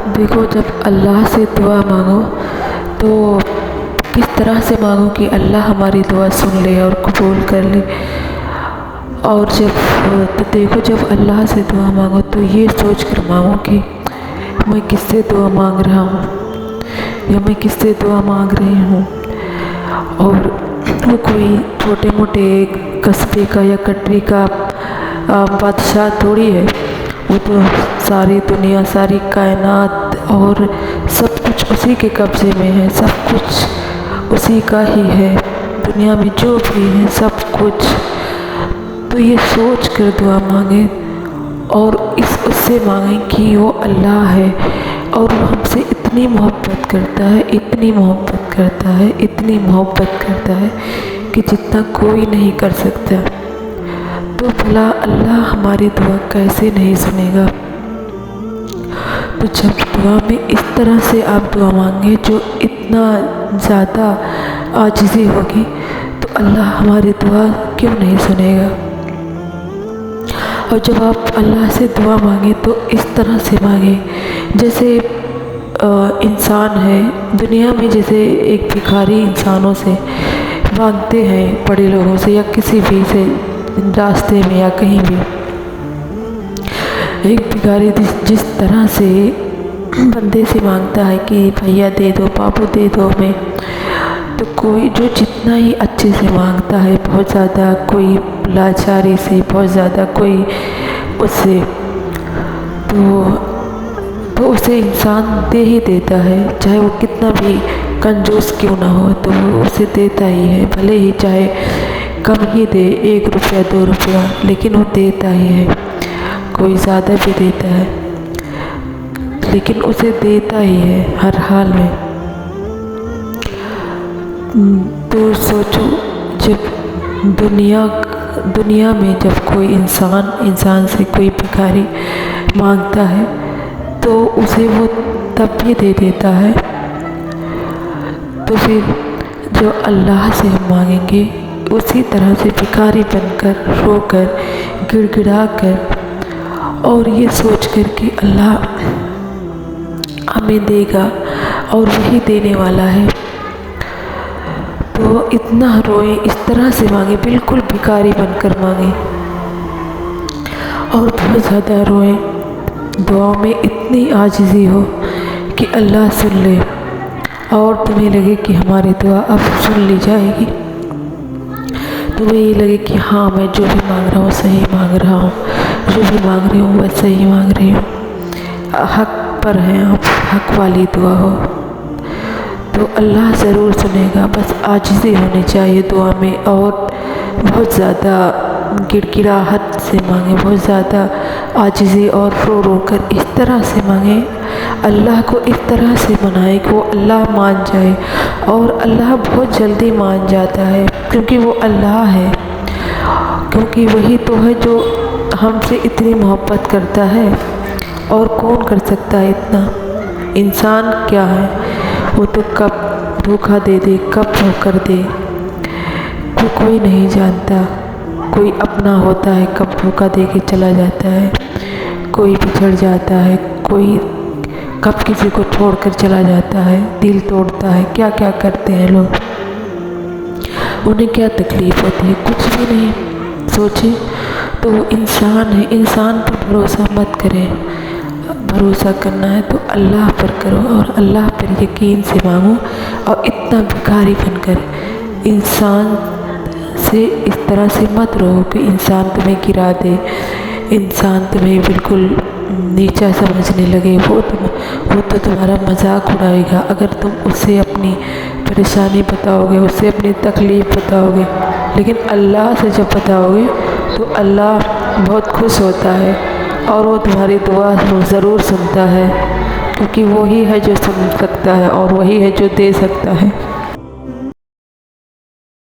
دیکھو، جب اللہ سے دعا مانگو تو کس طرح سے مانگو کہ اللہ ہماری دعا سن لے اور قبول کر لے۔ اور جب اللہ سے دعا مانگو تو یہ سوچ کر مانگو کہ میں کس سے دعا مانگ رہا ہوں یا میں کس سے دعا مانگ رہی ہوں۔ اور وہ کوئی چھوٹے موٹے قصبے کا یا کنٹری کا بادشاہ تھوڑی ہے، وہ تو ساری دنیا، ساری کائنات اور سب کچھ اسی کے قبضے میں ہے، سب کچھ اسی کا ہی ہے، دنیا میں جو بھی ہے سب کچھ۔ تو یہ سوچ کر دعا مانگیں اور اس سے مانگیں کہ وہ اللہ ہے اور وہ ہم سے اتنی محبت کرتا ہے، اتنی محبت کرتا ہے، اتنی محبت کرتا ہے کہ جتنا کوئی نہیں کر سکتا۔ تو بھلا اللہ ہماری دعا کیسے نہیں سنے گا؟ تو جب دعا میں اس طرح سے آپ دعا مانگے جو اتنا زیادہ عاجزی ہوگی، تو اللہ ہماری دعا کیوں نہیں سنے گا؟ اور جب آپ اللہ سے دعا مانگیں تو اس طرح سے مانگیں جیسے انسان ہے دنیا میں، جیسے ایک بھکاری انسانوں سے مانگتے ہیں، بڑے لوگوں سے یا کسی بھی سے راستے میں یا کہیں بھی۔ ایک بھکاری جس طرح سے بندے سے مانگتا ہے کہ بھیا دے دو، بابو دے دو ہمیں، تو کوئی جو جتنا ہی اچھے سے مانگتا ہے، بہت زیادہ، کوئی لاچاری سے، بہت زیادہ کوئی اس سے، تو اسے انسان دے ہی دیتا ہے، چاہے وہ کتنا بھی کنجوس کیوں نہ ہو، تو وہ اسے دیتا ہی ہے، بھلے ہی چاہے کم ہی دے، 1 روپیہ 2 روپیہ، لیکن وہ دیتا ہی ہے۔ کوئی زیادہ بھی دیتا ہے لیکن اسے دیتا ہی ہے ہر حال میں۔ تو سوچو، جب دنیا میں جب کوئی انسان سے کوئی بھکاری مانگتا ہے تو اسے وہ تب بھی دے دیتا ہے، تو پھر جو اللہ سے ہم مانگیں گے اسی طرح سے بھکاری بن کر، رو کر، گڑ گڑا کر اور یہ سوچ کر کہ اللہ ہمیں دے گا اور وہی دینے والا ہے، تو اتنا روئیں، اس طرح سے مانگیں، بالکل بھکاری بن کر مانگیں اور بہت زیادہ روئیں، دعا میں اتنی عاجزی ہو کہ اللہ سن لے اور تمہیں لگے کہ ہماری دعا اب سن لی جائے گی، تمہیں یہ لگے کہ ہاں میں جو بھی مانگ رہا ہوں صحیح مانگ رہا ہوں، جو بھی مانگ رہی ہوں وہ صحیح مانگ رہی ہوں، حق پر ہیں آپ، حق والی دعا ہو تو اللہ ضرور سنے گا۔ بس عاجزی ہونی چاہیے دعا میں، اور بہت زیادہ گڑ گڑاہٹ سے مانگیں، بہت زیادہ عاجزی اور رو رو کر اس طرح سے مانگیں، اللہ کو اس طرح سے منائیں کہ وہ اللہ مان جائے، اور اللہ بہت جلدی مان جاتا ہے کیونکہ وہ اللہ ہے، کیونکہ وہی تو ہے جو ہم سے اتنی محبت کرتا ہے، اور کون کر سکتا ہے اتنا؟ انسان کیا ہے، وہ تو کب دھوکہ دے دے، کب ٹھوکر دے، کوئی نہیں جانتا۔ کوئی اپنا ہوتا ہے کب دھوکہ دے کے چلا جاتا ہے، کوئی بچھڑ جاتا ہے، کوئی کب کسی کو چھوڑ کر چلا جاتا ہے، دل توڑتا ہے، کیا کیا کرتے ہیں لوگ، انہیں کیا تکلیف ہوتی ہے، کچھ بھی نہیں سوچے۔ تو وہ انسان ہے، انسان پر بھروسہ مت کریں، بھروسہ کرنا ہے تو اللہ پر کرو اور اللہ پر یقین سے مانگو، اور اتنا بھکاری بن کر انسان سے اس طرح سے مت رہو کہ انسان تمہیں گرا دے، انسان تمہیں بالکل نیچا سمجھنے لگے، وہ تو تمہارا مذاق اڑائے گا اگر تم اسے اپنی پریشانی بتاؤ گے، اسے اپنی تکلیف بتاؤ گے، لیکن اللہ سے جب بتاؤ گے تو اللہ بہت خوش ہوتا ہے اور وہ تمہاری دعا ضرور سنتا ہے، کیونکہ وہی ہے جو سن سکتا ہے اور وہی ہے جو دے سکتا ہے۔